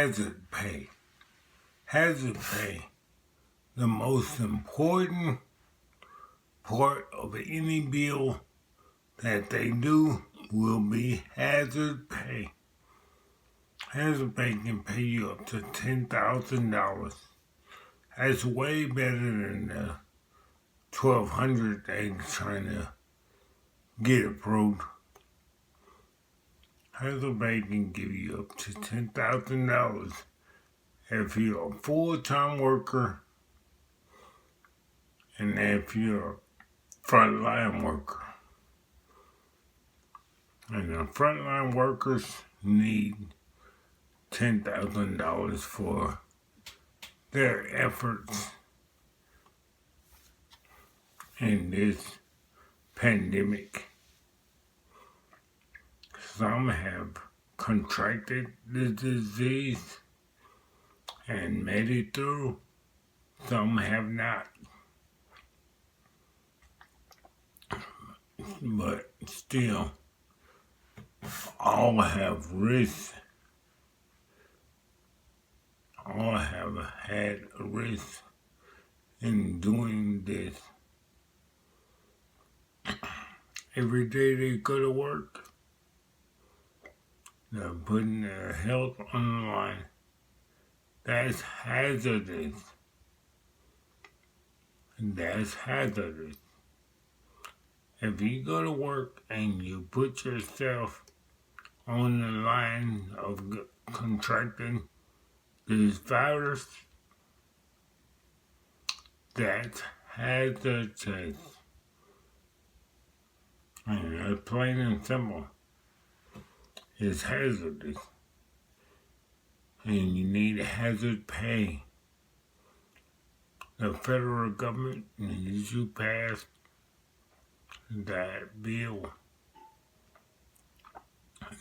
hazard pay. Hazard pay, the most important part of any bill that they do will be hazard pay. Hazard pay can pay you up to $10,000. That's way better than the $1,200 they're trying to get approved. Hazard pay can give you up to $10,000 if you're a full-time worker and if you're a frontline worker. And the frontline workers need $10,000 for their efforts in this pandemic. Some have contracted the disease and made it through. Some have not. But still, all have risks. All have had a risk in doing this. Every day they go to work, they're putting their health on the line. That's hazardous. That's hazardous. If you go to work and you put yourself on the line of contracting this virus, that's hazardous. And it's plain and simple. It's hazardous. And you need hazard pay. The federal government needs to pass that bill.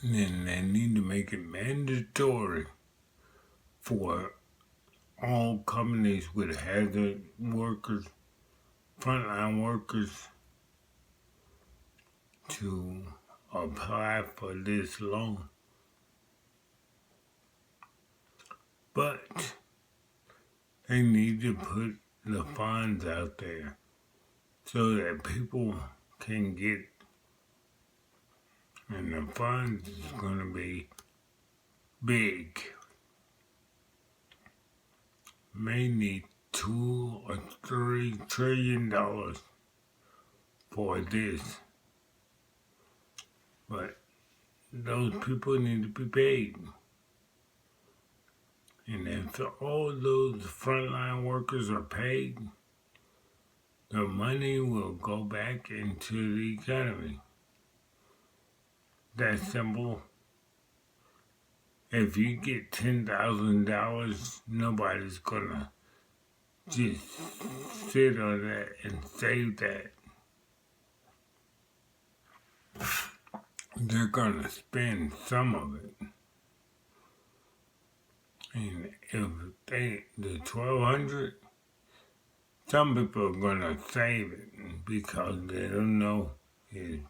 And then they need to make it mandatory for all companies with hazard workers, frontline workers, to apply for this loan. But they need to put the funds out there so that people can get, and the funds is going to be big. May need $2 or $3 trillion for this. But those people need to be paid. And if all those frontline workers are paid, the money will go back into the economy. That's simple. If you get $10,000, nobody's gonna just sit on that and save that. They're gonna spend some of it. And if the $1,200, some people are gonna save it because they don't know. It's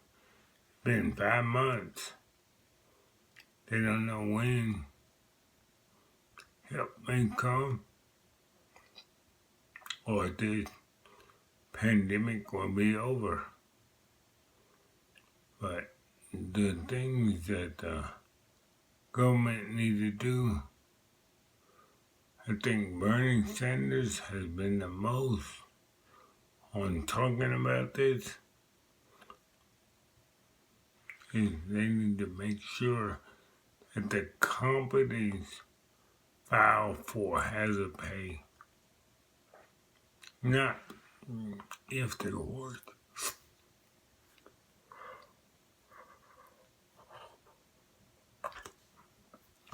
been 5 months. They don't know when help may come or this pandemic will be over. But the things that the government need to do, I think Bernie Sanders has been the most on talking about this, is they need to make sure that the companies file for hazard pay. Not if they work.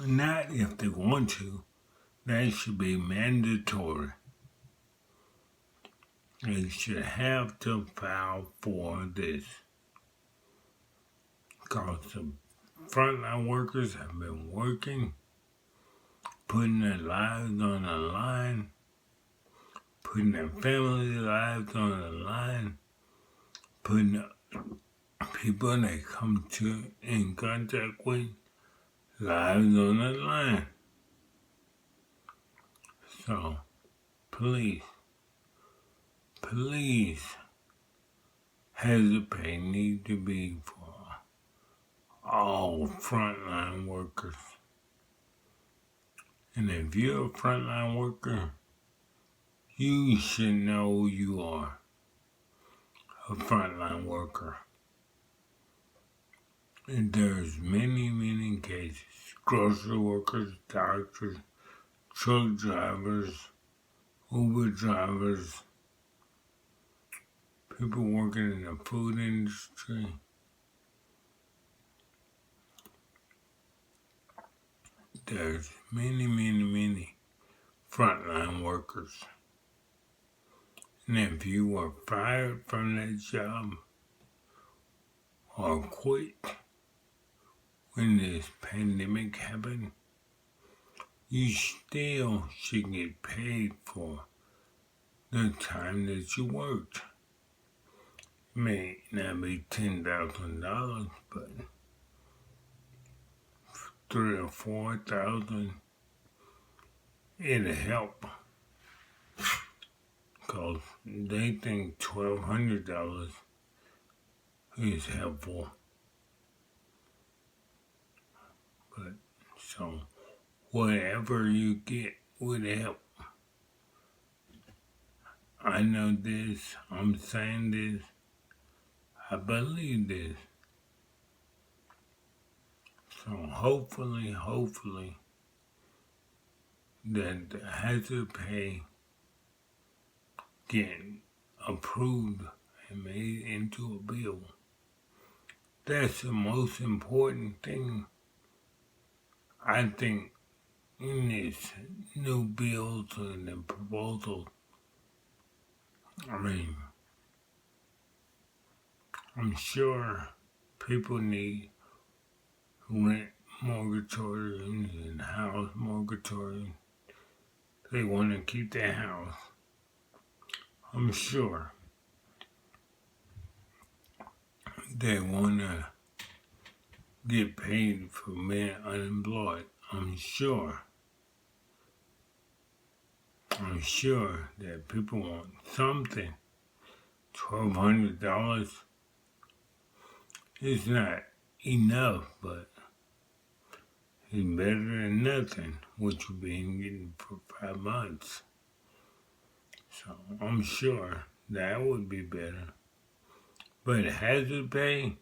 Not if they want to. That should be mandatory. They should have to file for this. Because the frontline workers have been working, putting their lives on the line, putting their family lives on the line, putting the people they come in contact with lives on the line. So, please, hazard pay need to be for all frontline workers. And if you're a frontline worker, you should know you are a frontline worker. And there's many cases. Grocery workers, doctors, truck drivers, Uber drivers, people working in the food industry. There's many frontline workers. And if you were fired from that job or quit when this pandemic happened, you still should get paid for the time that you worked. It may not be $10,000, but $3,000 or $4,000, it'll help. Because they think $1,200 is helpful. But so whatever you get would help. I know this, I'm saying this, I believe this. So hopefully that the hazard pay get approved and made into a bill. That's the most important thing, I think, in this new bills and the proposal. I'm sure people need rent moratoriums and house moratoriums. They want to keep their house. I'm sure they want to get paid for being unemployed. I'm sure that people want something. $1,200 is not enough, but it's better than nothing, which you've been getting for 5 months. So I'm sure that would be better. But hazard pay,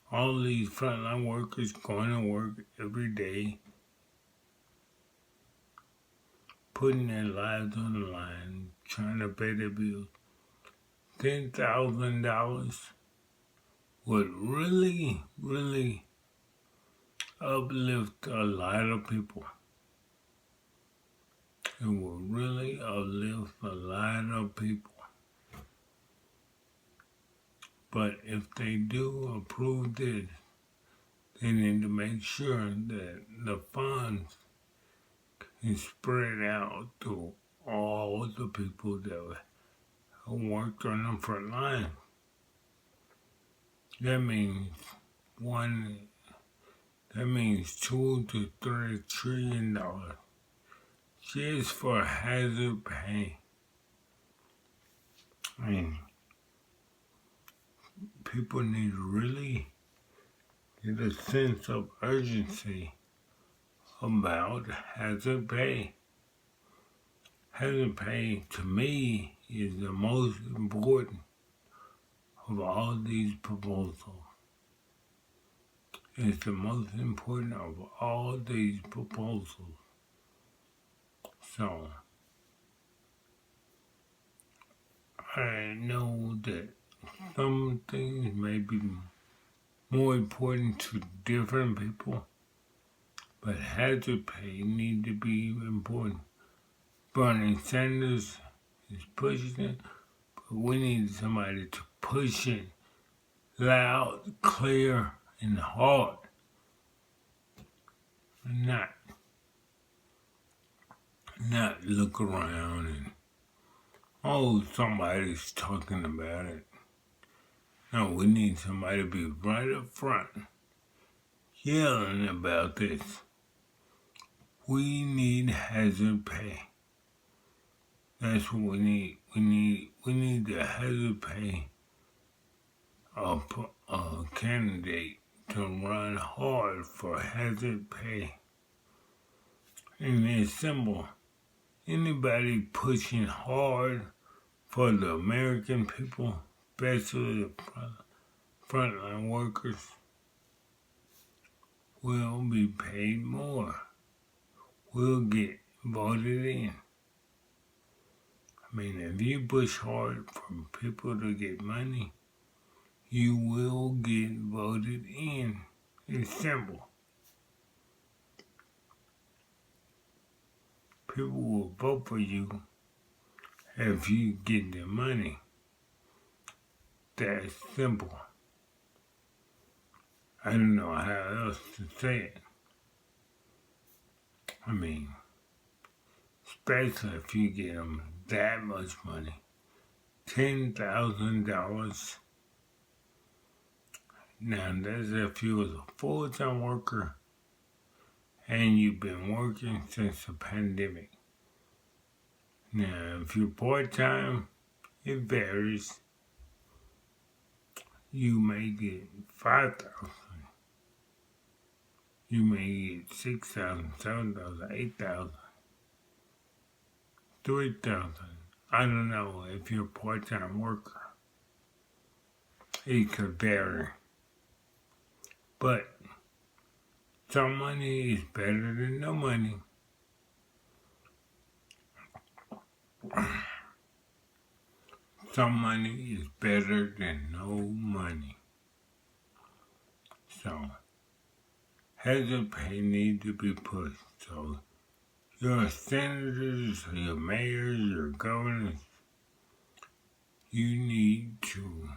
all these frontline workers going to work every day, putting their lives on the line, trying to pay their bills. $10,000 would really uplift a lot of people. It will really uplift a lot of people. But if they do approve this, they need to make sure that the funds can spread out to all the people that worked on the front line. That means $2 to $3 trillion just for hazard pay. People need to really get a sense of urgency about hazard pay. Hazard pay, to me, is the most important of all these proposals. It's the most important of all these proposals. So, I know that some things may be more important to different people, but hazard pay need to be important. Bernie Sanders is pushing it, but we need somebody to push it loud, clear, and hard. Not look around and, somebody's talking about it. No, we need somebody to be right up front, yelling about this. We need hazard pay. That's what we need. We need the hazard pay of a candidate to run hard for hazard pay. And it's simple. Anybody pushing hard for the American people, especially the frontline workers, will be paid more. Will get voted in. I mean, if you push hard for people to get money, you will get voted in. It's simple. People will vote for you if you get their money. That's simple. I don't know how else to say it. I mean, especially if you get them that much money. $10,000. Now, that's if you was a full-time worker and you've been working since the pandemic. Now, if you're part-time, it varies. You may get $5,000. You may get $6,000, $7,000, $8,000, $3,000. I don't know if you're a part-time worker. It could vary. But some money is better than no money. Some money is better than no money. So, hazard pay need to be pushed. So, your senators, your mayors, your governors, you need to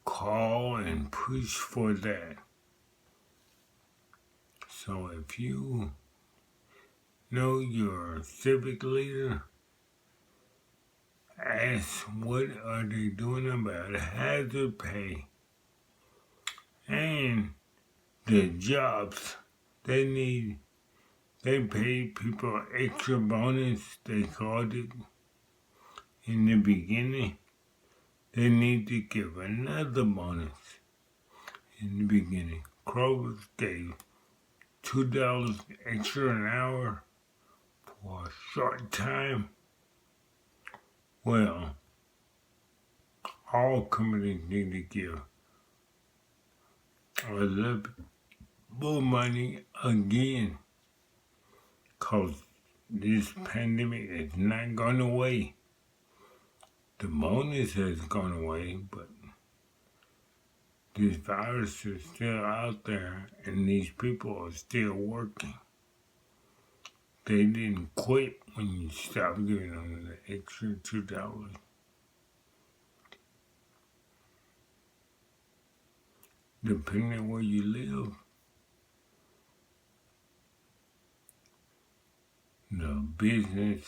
call and push for that. So if you know your civic leader, ask what are they doing about hazard pay and the jobs they need. They pay people extra bonus, they called it in the beginning. They need to give another bonus in the beginning. Kroger gave $2 extra an hour for a short time. Well, all companies need to give a little bit more money again, because this pandemic is not going away. The bonus has gone away, but this virus is still out there and these people are still working. They didn't quit when you stopped giving them the extra $2. Depending on where you live, the business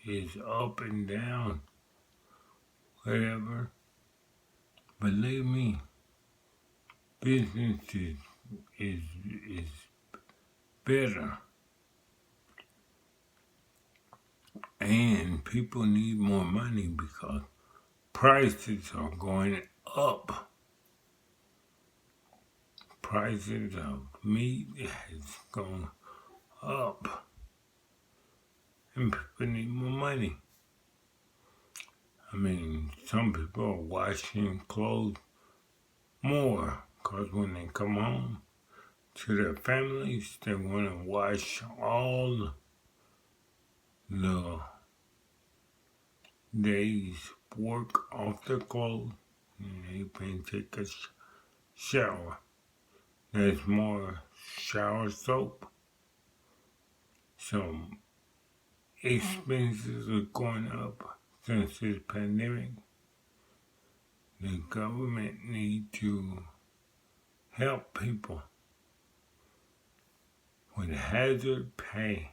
is up and down, whatever. Believe me, business is better. And people need more money because prices are going up. Prices of meat has gone up. And people need more money. I mean, some people are washing clothes more because when they come home to their families, they want to wash all the days work off their clothes and they can take a shower. There's more shower soap. So expenses are going up since this pandemic. The government need to help people with hazard pay.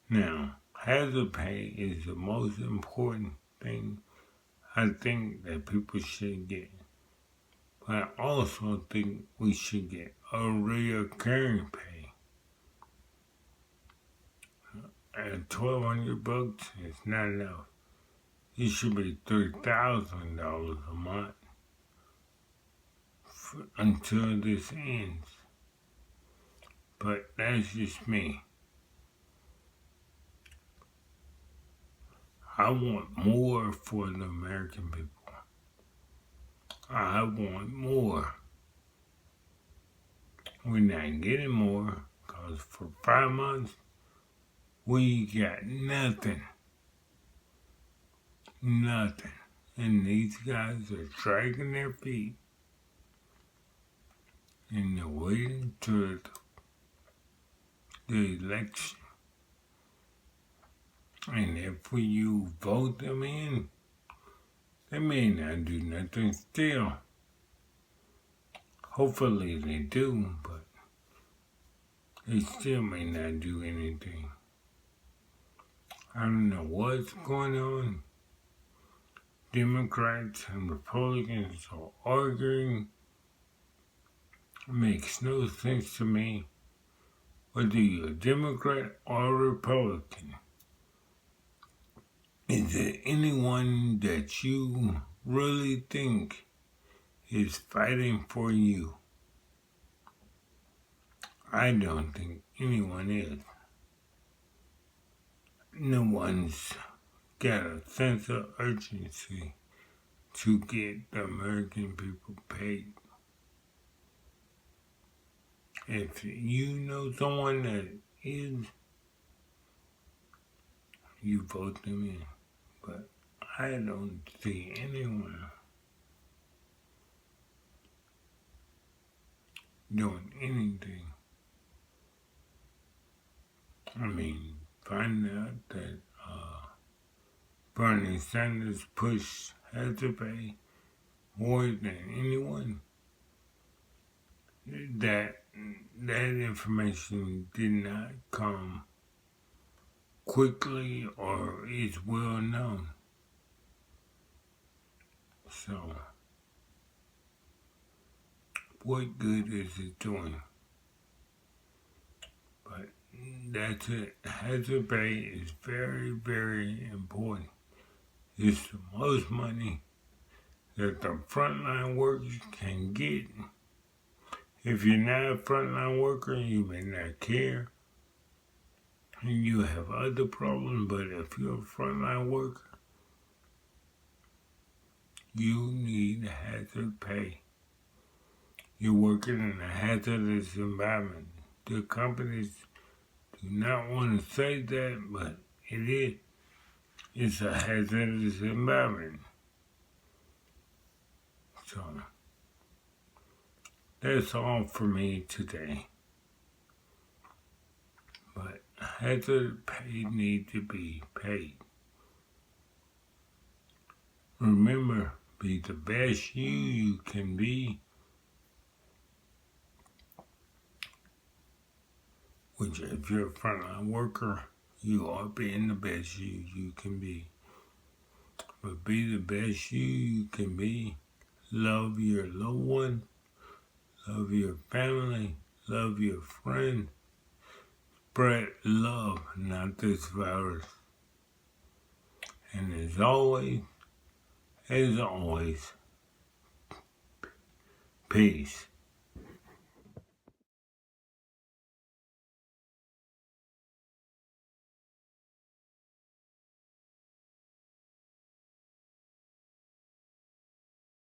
Now, hazard pay is the most important thing I think that people should get. But I also think we should get a recurring pay. At $1,200 is not enough. It should be $3,000 a month until this ends. But that's just me. I want more for the American people. I want more. We're not getting more because for 5 months, we got nothing. Nothing. And these guys are dragging their feet. And they're waiting to the election. And if you vote them in, they may not do nothing still. Hopefully they do, but they still may not do anything. I don't know what's going on. Democrats and Republicans are arguing. It makes no sense to me. Whether you're a Democrat or a Republican, is there anyone that you really think is fighting for you? I don't think anyone is. No one's got a sense of urgency to get the American people paid. If you know someone that is, you vote them in. But I don't see anyone doing anything. I mean, find out that Bernie Sanders pushed hazard pay more than anyone. That information did not come quickly or is well known. So, what good is it doing? But that's it. Hazard pay is very, very important. It's the most money that the frontline workers can get. If you're not a frontline worker, you may not care. And you have other problems, but if you're a frontline worker, you need hazard pay. You're working in a hazardous environment. The companies do not want to say that, but it is. It's a hazardous environment. So, that's all for me today. But hazard pay needs to be paid. Remember, be the best you can be. Which, if you're a frontline worker, you are being the best you can be. But be the best you can be. Love your loved one. Love your family. Love your friend. Spread love, not this virus. And as always, peace.